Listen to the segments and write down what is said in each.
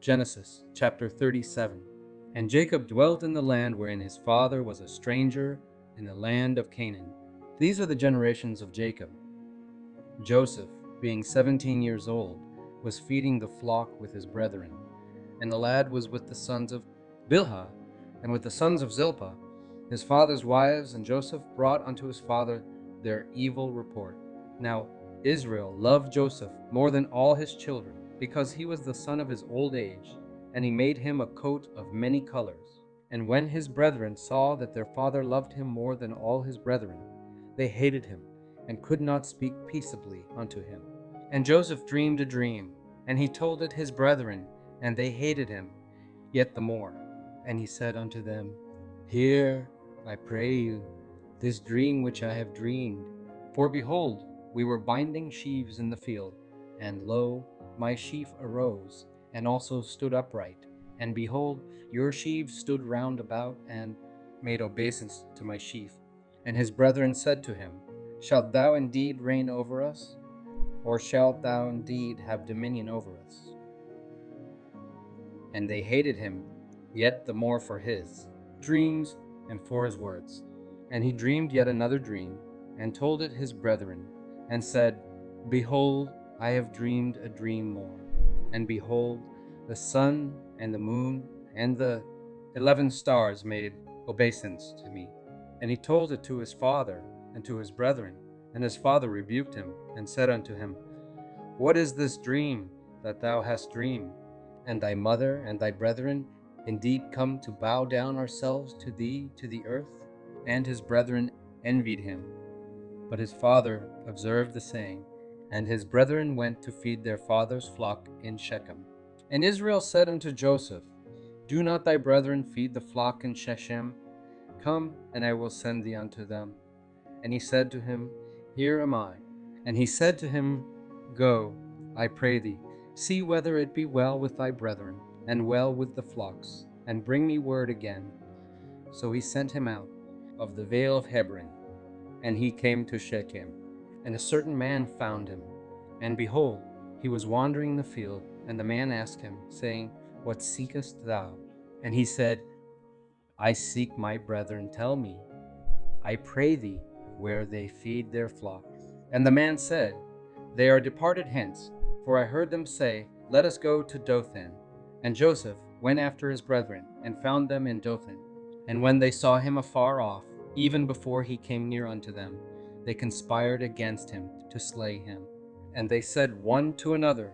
Genesis chapter 37. And Jacob dwelt in the land wherein his father was a stranger, in the land of Canaan. These are the generations of Jacob. Joseph, being 17 years old, was feeding the flock with his brethren. And the lad was with the sons of Bilhah, and with the sons of Zilpah, his father's wives. And Joseph brought unto his father their evil report. Now Israel loved Joseph more than all his children, because he was the son of his old age, and he made him a coat of many colors. And when his brethren saw that their father loved him more than all his brethren, they hated him, and could not speak peaceably unto him. And Joseph dreamed a dream, and he told it his brethren, and they hated him yet the more. And he said unto them, Hear, I pray you, this dream which I have dreamed. For behold, we were binding sheaves in the field, and lo, my sheaf arose, and also stood upright. And behold, your sheaves stood round about, and made obeisance to my sheaf. And his brethren said to him, Shalt thou indeed reign over us? Or shalt thou indeed have dominion over us? And they hated him yet the more for his dreams and for his words. And he dreamed yet another dream, and told it his brethren, and said, Behold, I have dreamed a dream more. And behold, the sun and the moon and the 11 stars made obeisance to me. And he told it to his father and to his brethren. And his father rebuked him, and said unto him, What is this dream that thou hast dreamed? And thy mother and thy brethren indeed come to bow down ourselves to thee to the earth? And his brethren envied him. But his father observed the saying, and his brethren went to feed their father's flock in Shechem. And Israel said unto Joseph, Do not thy brethren feed the flock in Shechem? Come, and I will send thee unto them. And he said to him, Here am I. And he said to him, Go, I pray thee, see whether it be well with thy brethren, and well with the flocks, and bring me word again. So he sent him out of the vale of Hebron, and he came to Shechem. And a certain man found him, and behold, he was wandering in the field. And the man asked him, saying, What seekest thou? And he said, I seek my brethren. Tell me, I pray thee, where they feed their flock. And the man said, They are departed hence, for I heard them say, Let us go to Dothan. And Joseph went after his brethren, and found them in Dothan. And when they saw him afar off, even before he came near unto them, they conspired against him to slay him. And they said one to another,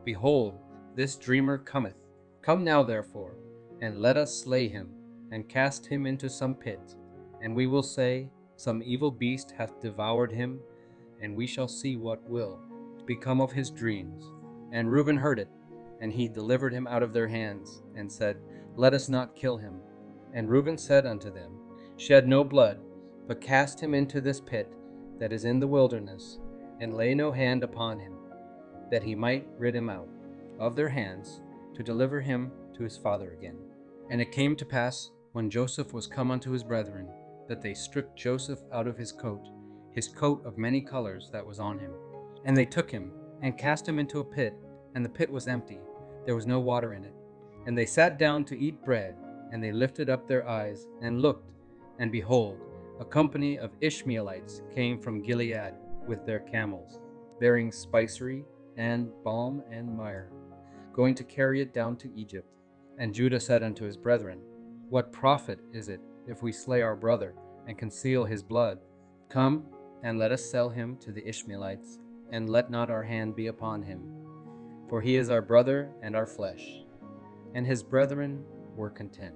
Behold, this dreamer cometh. Come now therefore, and let us slay him, and cast him into some pit. And we will say, Some evil beast hath devoured him, and we shall see what will become of his dreams. And Reuben heard it, and he delivered him out of their hands, and said, Let us not kill him. And Reuben said unto them, Shed no blood, but cast him into this pit that is in the wilderness, and lay no hand upon him, that he might rid him out of their hands, to deliver him to his father again. And it came to pass, when Joseph was come unto his brethren, that they stripped Joseph out of his coat of many colors that was on him. And they took him, and cast him into a pit, and the pit was empty, there was no water in it. And they sat down to eat bread, and they lifted up their eyes, and looked, and behold, a company of Ishmaelites came from Gilead with their camels, bearing spicery, and balm, and myrrh, going to carry it down to Egypt. And Judah said unto his brethren, What profit is it if we slay our brother, and conceal his blood? Come, and let us sell him to the Ishmaelites, and let not our hand be upon him. For he is our brother and our flesh. And his brethren were content.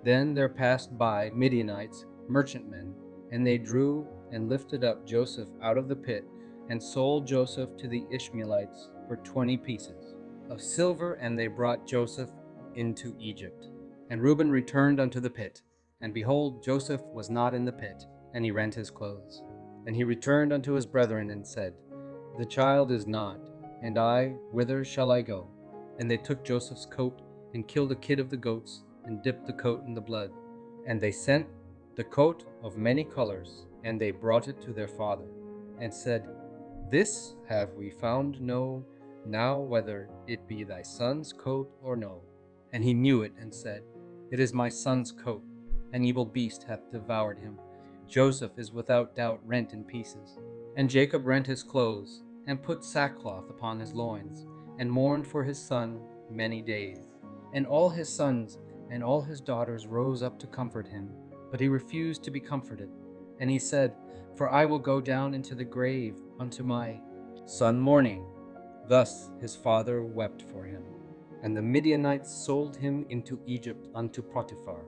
Then there passed by Midianites, merchantmen, and they drew and lifted up Joseph out of the pit, and sold Joseph to the Ishmaelites for 20 pieces of silver, and they brought Joseph into Egypt. And Reuben returned unto the pit, and behold, Joseph was not in the pit, and he rent his clothes. And he returned unto his brethren, and said, The child is not, and I, whither shall I go? And they took Joseph's coat, and killed a kid of the goats, and dipped the coat in the blood. And they sent the coat of many colors, and they brought it to their father, and said, This have we found, know now whether it be thy son's coat or no. And he knew it, and said, It is my son's coat. An evil beast hath devoured him. Joseph is without doubt rent in pieces. And Jacob rent his clothes, and put sackcloth upon his loins, and mourned for his son many days. And all his sons and all his daughters rose up to comfort him, but he refused to be comforted. And he said, For I will go down into the grave unto my son mourning. Thus his father wept for him. And the Midianites sold him into Egypt unto Potiphar,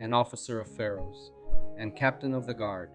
an officer of Pharaoh's, and captain of the guard,